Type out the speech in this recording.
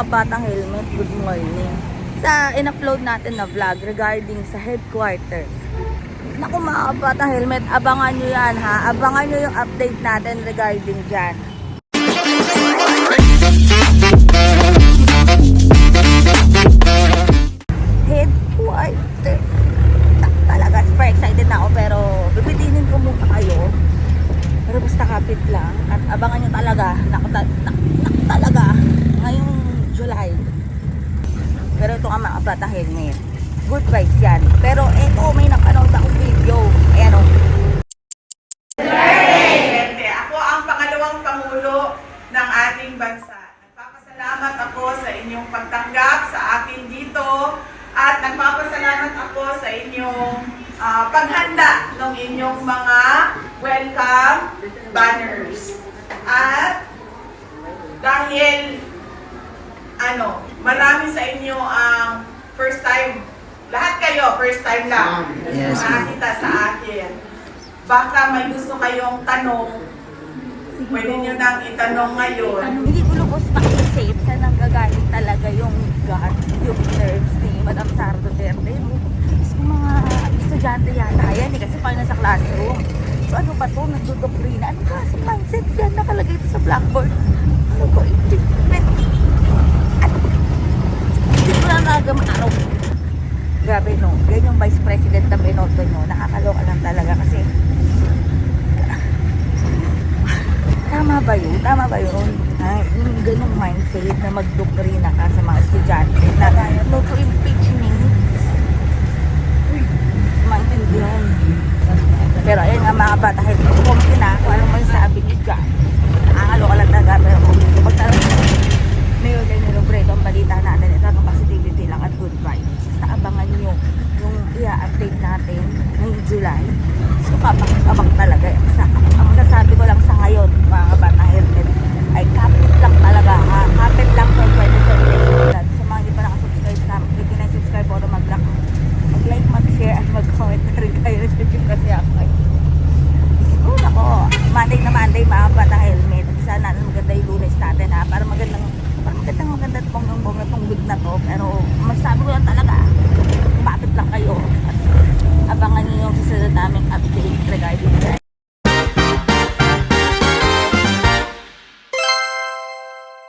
kabatang helmet, good morning. Sa in-upload natin na vlog regarding sa headquarters. Naku mga kabatang helmet, abangan nyo yan ha. Abangan nyo yung update natin regarding dyan. Headquarters. Talaga, super excited na ako pero bibitinin ko muna kayo. Pero basta kapit lang at abangan nyo talaga talaga ngayong July. Pero ito nga mga bata helmet, good vibes yan. Pero ito may napanood akong video, ayan o. Ako ang pangalawang Pangulo ng ating bansa. Nagpapasalamat ako sa inyong pagtanggap sa akin dito at nagpapasalamat ako sa inyong paghanda ng inyong mga welcome banners. At dahil marami sa inyo ang first time, lahat kayo first time lang nakakita sa akin. Baka may gusto kayong tanong, pwede nyo nang itanong ngayon. Hindi ko lubos makisip sa nanggagaling talaga yung guts, yung nerves ni Madam Sara Duterte. Gusto ko mga estudyante yata yan kasi pag nasa classroom. So ano ba to? Nagdodoktrina. Ano ka sa mindset yan? Nakalagay ito sa blackboard. Ano ko? Hindi ko na nagamaaraw. Grabe no. Yan yung Vice President na binoto nyo. Nakakaloka lang talaga kasi tama ba yun? Tama ba yun? Yung ganyung mindset na magdoktrina ka sa mga estudyante na no to impeachment. Maintindihan. Pero ayun nga mga bata, kahit kumpi na kung anong may sabi nyo dyan. Nakakaloka lang talaga. Pero kung pagtarang mayor kayo nilubrito ang balita natin, ito ang positivity lang at good vibes. Basta abangan nyo yung i-update natin ngayong July. So kapag talaga. Ang masasabi ko lang sa ngayon, mga bata helmet, ay kapit lang talaga ha. Kapit lang for 2020. Sa mga hindi pa nakasubscribe sa amin, hindi na subscribe o mag-like, mag-share at mag-comment na rin kayo. Nag-YouTube kasi ako ay school ako. Monday na Monday mga bata helmet. Sana maganda yung Lunes natin ha. Para maganda pong bongga tong week na to. Pero masabi